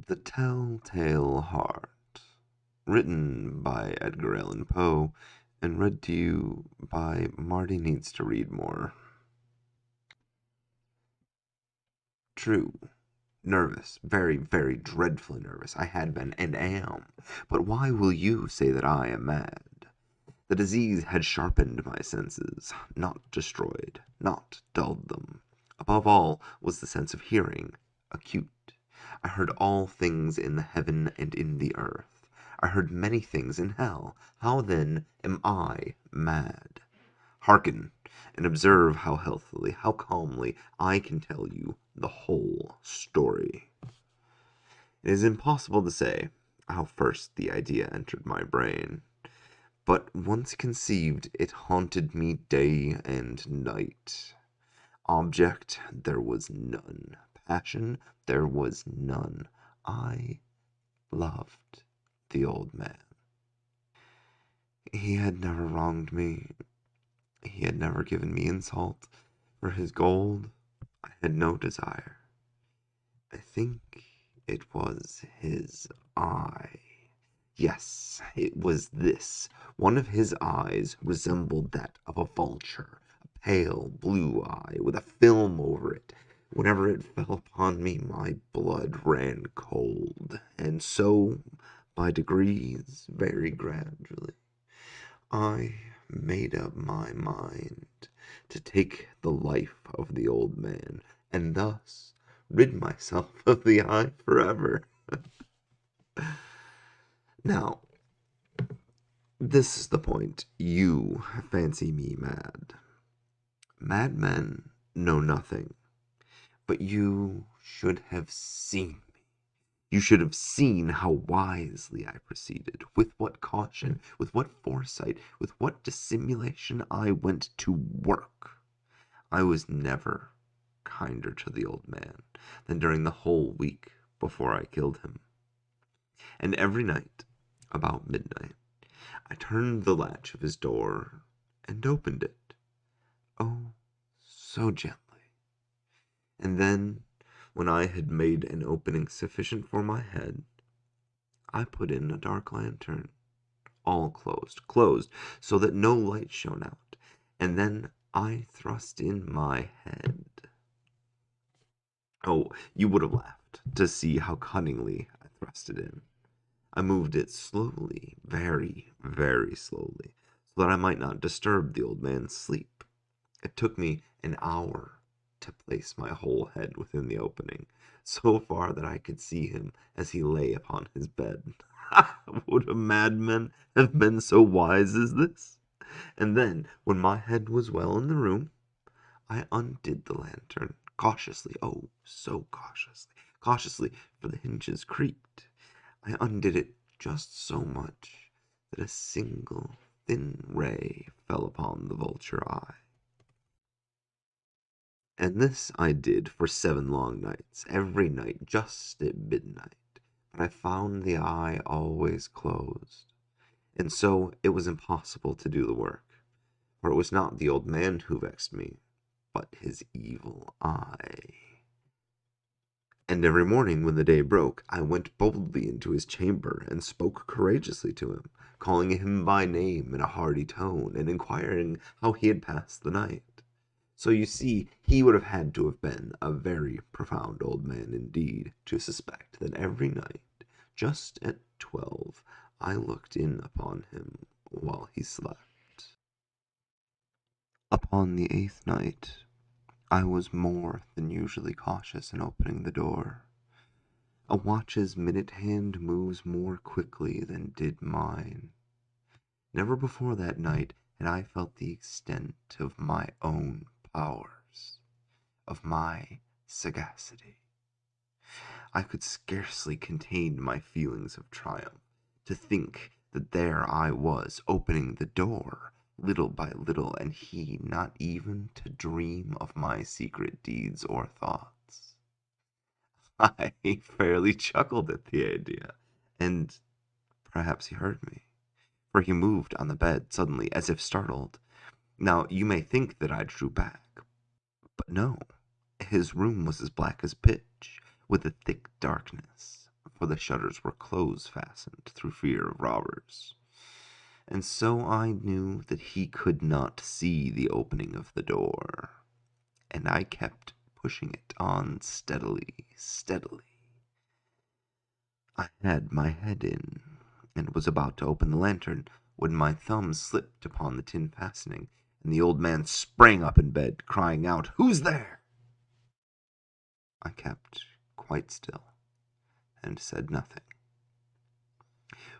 The Telltale Heart, written by Edgar Allan Poe and read to you by Marty Needs to Read More. True. Nervous, very, very dreadfully nervous. I had been and am. But why will you say that I am mad? The disease had sharpened my senses, not destroyed, not dulled them. Above all was the sense of hearing, acute. I heard all things in the heaven and in the earth. I heard many things in hell. How then am I mad? Hearken, and observe how healthily, how calmly I can tell you the whole story. It is impossible to say how first the idea entered my brain, but once conceived, it haunted me day and night. Object there was none. Passion there was none. I loved the old man. He had never wronged me. He had never given me insult. For his gold, I had no desire. I think it was his eye. Yes, it was this. One of his eyes resembled that of a vulture, a pale blue eye with a film over it. Whenever it fell upon me, my blood ran cold, and so, by degrees, very gradually, I made up my mind to take the life of the old man, and thus rid myself of the eye forever. Now, this is the point. You fancy me mad. Madmen know nothing, but you should have seen me. You should have seen how wisely I proceeded, with what caution, with what foresight, with what dissimulation I went to work. I was never kinder to the old man than during the whole week before I killed him. And every night, about midnight, I turned the latch of his door and opened it. Oh, so gently. And then, when I had made an opening sufficient for my head, I put in a dark lantern, all closed, so that no light shone out, and then I thrust in my head. Oh, you would have laughed to see how cunningly I thrust it in. I moved it slowly, very, very slowly, so that I might not disturb the old man's sleep. It took me an hour to place my whole head within the opening, so far that I could see him as he lay upon his bed. Would a madman have been so wise as this? And then, when my head was well in the room, I undid the lantern, cautiously, oh, so cautiously, for the hinges creaked. I undid it just so much that a single thin ray fell upon the vulture eye. And this I did for 7 long nights, every night just at midnight. But I found the eye always closed, and so it was impossible to do the work. For it was not the old man who vexed me, but his evil eye. And every morning when the day broke, I went boldly into his chamber and spoke courageously to him, calling him by name in a hearty tone, and inquiring how he had passed the night. So you see, he would have had to have been a very profound old man indeed to suspect that every night, just at 12, I looked in upon him while he slept. Upon the 8th night, I was more than usually cautious in opening the door. A watch's minute hand moves more quickly than did mine. Never before that night had I felt the extent of my own powers, of my sagacity. I could scarcely contain my feelings of triumph, to think that there I was, opening the door, little by little, and he not even to dream of my secret deeds or thoughts. I fairly chuckled at the idea, and perhaps he heard me, for he moved on the bed suddenly as if startled. Now you may think that I drew back, but no, his room was as black as pitch, with a thick darkness, for the shutters were close-fastened through fear of robbers. And so I knew that he could not see the opening of the door, and I kept pushing it on steadily, steadily. I had my head in, and was about to open the lantern, when my thumb slipped upon the tin fastening, and the old man sprang up in bed, crying out, "Who's there?" I kept quite still, and said nothing.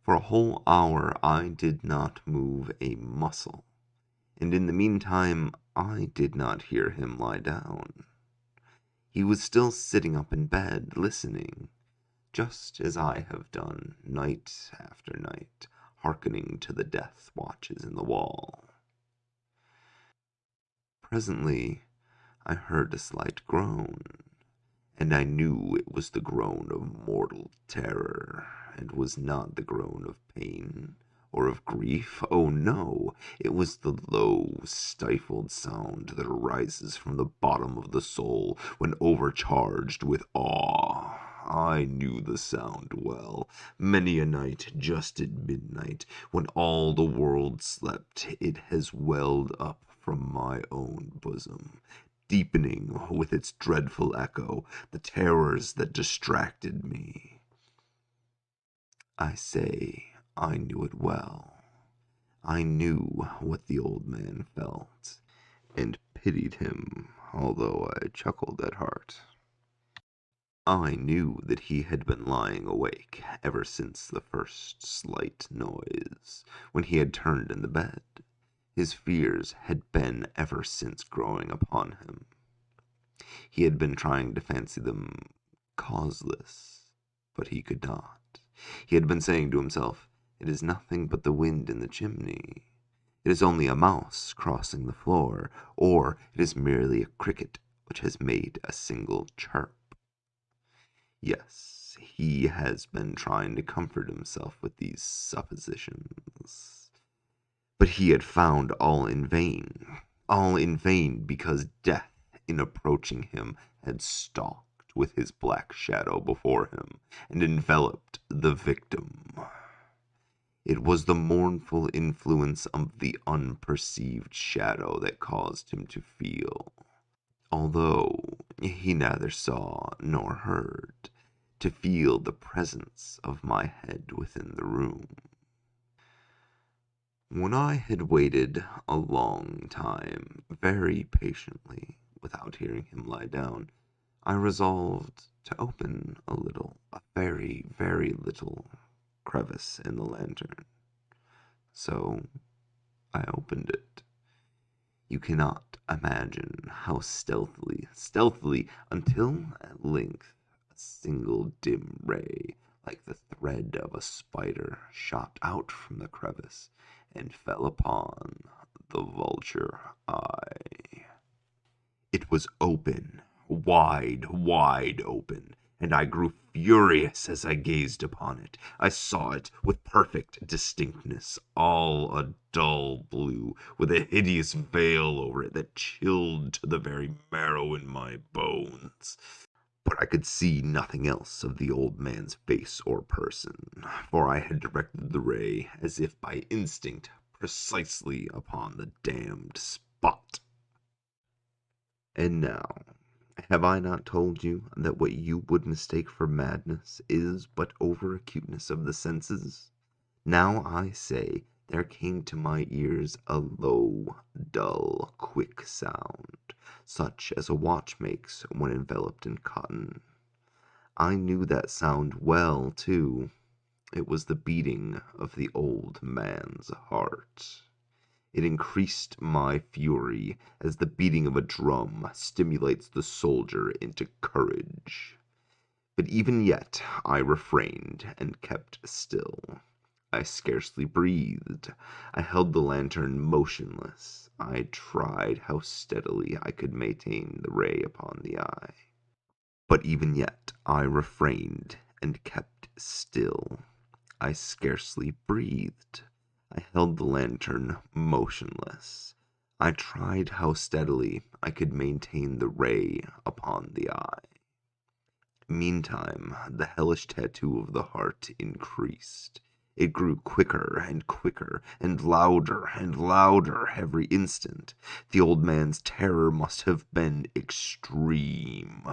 For a whole hour I did not move a muscle, and in the meantime I did not hear him lie down. He was still sitting up in bed, listening, just as I have done night after night, hearkening to the death watches in the wall. Presently I heard a slight groan, and I knew it was the groan of mortal terror, and was not the groan of pain or of grief. Oh no, it was the low, stifled sound that arises from the bottom of the soul when overcharged with awe. I knew the sound well. Many a night, just at midnight, when all the world slept, it has welled up from my own bosom, deepening with its dreadful echo the terrors that distracted me. I say I knew it well. I knew what the old man felt, and pitied him, although I chuckled at heart. I knew that he had been lying awake ever since the first slight noise, when he had turned in the bed. His fears had been ever since growing upon him. He had been trying to fancy them causeless, but he could not. He had been saying to himself, "It is nothing but the wind in the chimney. It is only a mouse crossing the floor, or it is merely a cricket which has made a single chirp." Yes, he has been trying to comfort himself with these suppositions. But he had found all in vain because death, in approaching him, had stalked with his black shadow before him, and enveloped the victim. It was the mournful influence of the unperceived shadow that caused him to feel, although he neither saw nor heard, to feel the presence of my head within the room. When I had waited a long time, very patiently, without hearing him lie down, I resolved to open a very, very little crevice in the lantern. So I opened it. You cannot imagine how stealthily, until at length a single dim ray, like the thread of a spider, shot out from the crevice and fell upon the vulture eye. It was open, wide open, and I grew furious as I gazed upon it. I saw it with perfect distinctness, all a dull blue, with a hideous veil over it that chilled to the very marrow in my bones. But I could see nothing else of the old man's face or person, for I had directed the ray, as if by instinct, precisely upon the damned spot. And now, have I not told you that what you would mistake for madness is but over-acuteness of the senses? Now I say, there came to my ears a low, dull, quick sound, such as a watch makes when enveloped in cotton. I knew that sound well, too. It was the beating of the old man's heart. It increased my fury as the beating of a drum stimulates the soldier into courage. But even yet I refrained and kept still. I scarcely breathed. I held the lantern motionless. I tried how steadily I could maintain the ray upon the eye. But even yet I refrained and kept still. I scarcely breathed. I held the lantern motionless. I tried how steadily I could maintain the ray upon the eye. Meantime, the hellish tattoo of the heart increased. It grew quicker and quicker, and louder every instant. The old man's terror must have been extreme.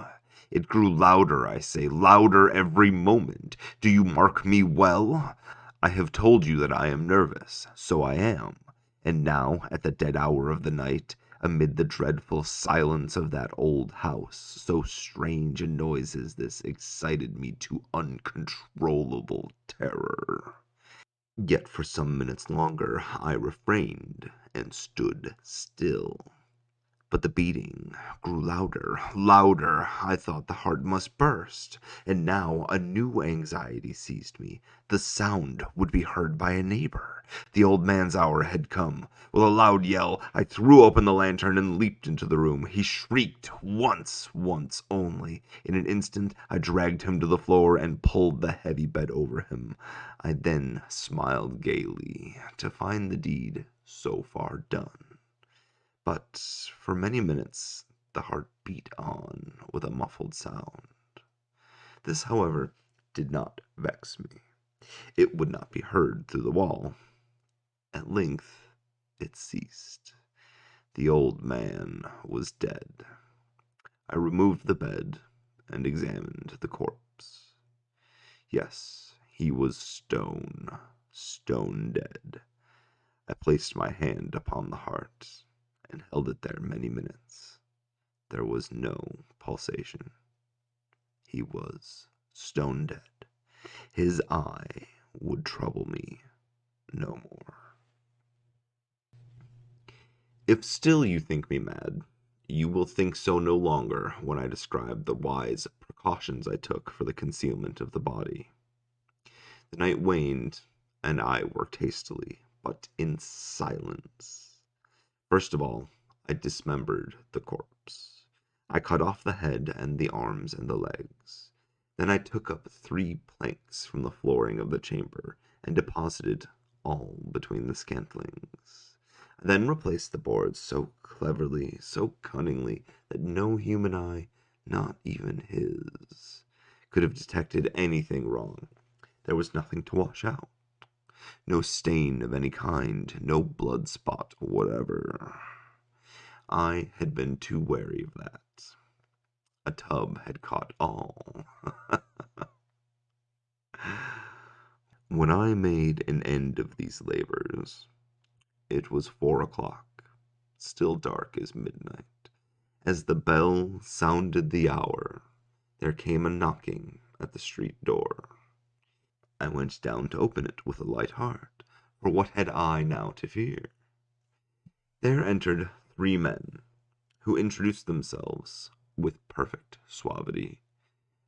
It grew louder, I say, louder every moment. Do you mark me well? I have told you that I am nervous, so I am. And now, at the dead hour of the night, amid the dreadful silence of that old house, so strange a noise as this excited me to uncontrollable terror. Yet for some minutes longer I refrained and stood still. But the beating grew louder. I thought the heart must burst. And now a new anxiety seized me. The sound would be heard by a neighbor. The old man's hour had come. With a loud yell, I threw open the lantern and leaped into the room. He shrieked once only. In an instant, I dragged him to the floor and pulled the heavy bed over him. I then smiled gaily to find the deed so far done. But for many minutes the heart beat on with a muffled sound. This, however, did not vex me. It would not be heard through the wall. At length it ceased. The old man was dead. I removed the bed and examined the corpse. Yes, he was stone dead. I placed my hand upon the heart and held it there many minutes. There was no pulsation. He was stone dead. His eye would trouble me no more. If still you think me mad, you will think so no longer when I describe the wise precautions I took for the concealment of the body. The night waned, and I worked hastily, but in silence. First of all, I dismembered the corpse. I cut off the head and the arms and the legs. Then I took up 3 planks from the flooring of the chamber and deposited all between the scantlings. I then replaced the boards so cleverly, so cunningly, that no human eye, not even his, could have detected anything wrong. There was nothing to wash out. No stain of any kind, no blood spot whatever. I had been too wary of that. A tub had caught all. When I made an end of these labors, it was 4 o'clock, still dark as midnight. As the bell sounded the hour, there came a knocking at the street door. I went down to open it with a light heart, for what had I now to fear? There entered 3 men, who introduced themselves with perfect suavity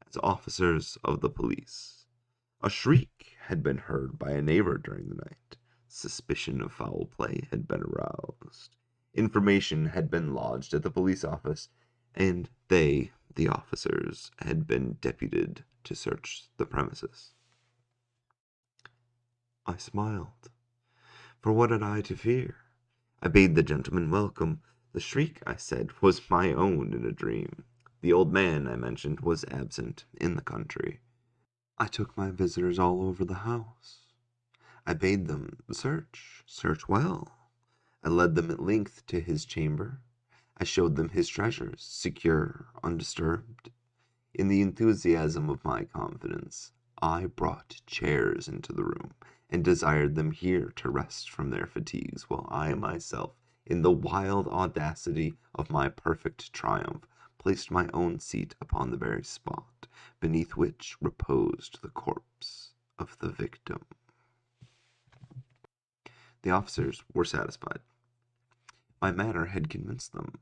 as officers of the police. A shriek had been heard by a neighbor during the night. Suspicion of foul play had been aroused. Information had been lodged at the police office, and they, the officers, had been deputed to search the premises. I smiled, for what had I to fear? I bade the gentleman welcome. The shriek, I said, was my own in a dream. The old man, I mentioned, was absent in the country. I took my visitors all over the house. I bade them search well. I led them at length to his chamber. I showed them his treasures, secure, undisturbed. In the enthusiasm of my confidence, I brought chairs into the room, and desired them here to rest from their fatigues, while I myself, in the wild audacity of my perfect triumph, placed my own seat upon the very spot, beneath which reposed the corpse of the victim. The officers were satisfied. My manner had convinced them.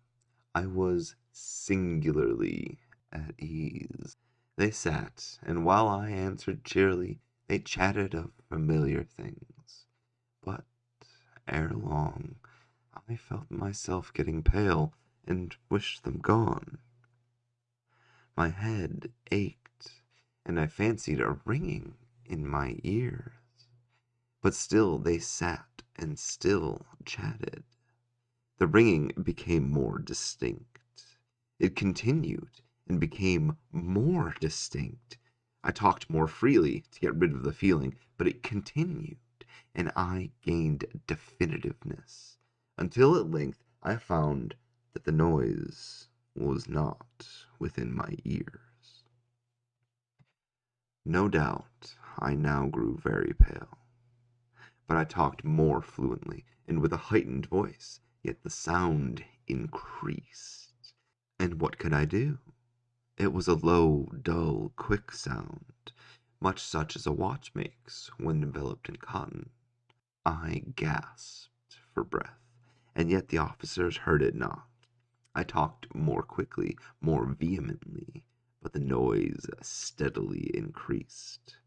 I was singularly at ease. They sat, and while I answered cheerily, they chatted of familiar things. But ere long, I felt myself getting pale, and wished them gone. My head ached, and I fancied a ringing in my ears. But still they sat and still chatted. The ringing became more distinct. It continued, and became more distinct. I talked more freely to get rid of the feeling, but it continued, and I gained definitiveness, until at length I found that the noise was not within my ears. No doubt I now grew very pale, but I talked more fluently and with a heightened voice, yet the sound increased. And what could I do? It was a low, dull, quick sound, much such as a watch makes when enveloped in cotton. I gasped for breath, and yet the officers heard it not. I talked more quickly, more vehemently, but the noise steadily increased.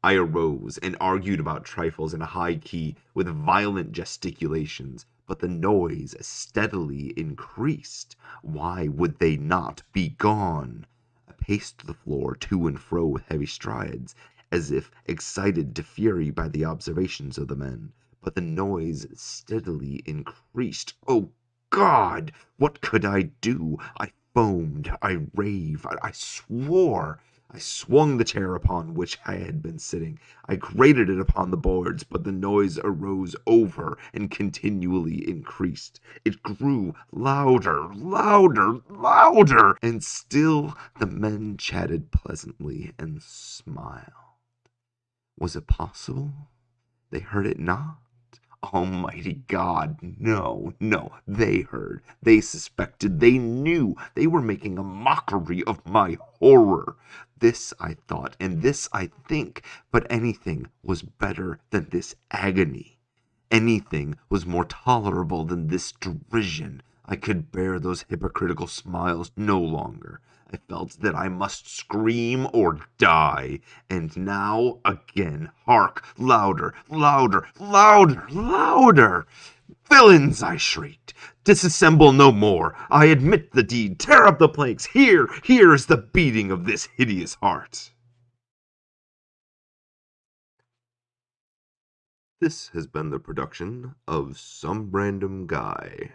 I arose and argued about trifles in a high key with violent gesticulations, but the noise steadily increased. Why would they not be gone? I paced the floor to and fro with heavy strides, as if excited to fury by the observations of the men, but the noise steadily increased. Oh God! What could I do? I foamed, I raved, I swore. I swung the chair upon which I had been sitting. I grated it upon the boards, but the noise arose over and continually increased. It grew louder, louder, louder, and still the men chatted pleasantly and smiled. Was it possible they heard it not? Almighty God, no, no, they heard, they suspected, they knew, they were making a mockery of my horror. This I thought, and this I think, but anything was better than this agony. Anything was more tolerable than this derision. I could bear those hypocritical smiles no longer. I felt that I must scream or die. And now again, hark! Louder, louder, louder, louder! Villains! I shrieked. Disassemble no more. I admit the deed. Tear up the planks. Here is the beating of this hideous heart. This has been the production of Some Random Guy.